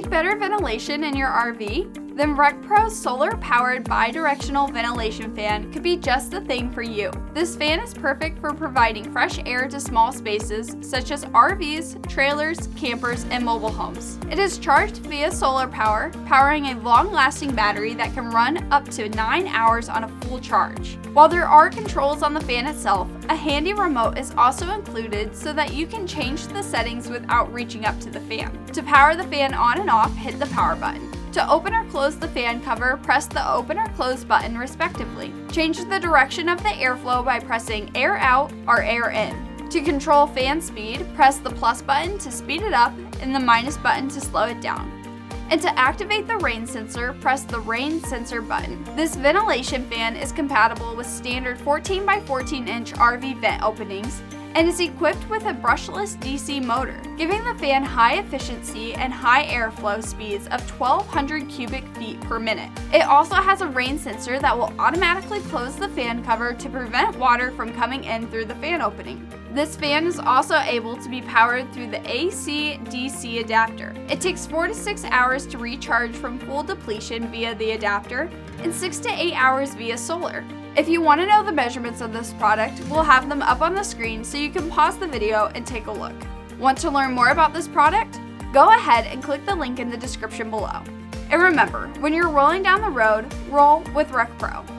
Need better ventilation in your RV? Then RecPro's solar-powered bidirectional ventilation fan could be just the thing for you. This fan is perfect for providing fresh air to small spaces such as RVs, trailers, campers, and mobile homes. It is charged via solar power, powering a long-lasting battery that can run up to 9 hours on a full charge. While there are controls on the fan itself, a handy remote is also included so that you can change the settings without reaching up to the fan. To power the fan on and off, hit the power button. To open or close the fan cover, press the open or close button respectively. Change the direction of the airflow by pressing air out or air in. To control fan speed, press the plus button to speed it up and the minus button to slow it down. And to activate the rain sensor, press the rain sensor button. This ventilation fan is compatible with standard 14 by 14 inch RV vent openings and is equipped with a brushless DC motor, giving the fan high efficiency and high airflow speeds of 1,200 cubic feet per minute. It also has a rain sensor that will automatically close the fan cover to prevent water from coming in through the fan opening. This fan is also able to be powered through the AC-DC adapter. It takes 4 to 6 hours to recharge from full depletion via the adapter and 6 to 8 hours via solar. If you want to know the measurements of this product, we'll have them up on the screen so you can pause the video and take a look. Want to learn more about this product? Go ahead and click the link in the description below. And remember, when you're rolling down the road, roll with RecPro.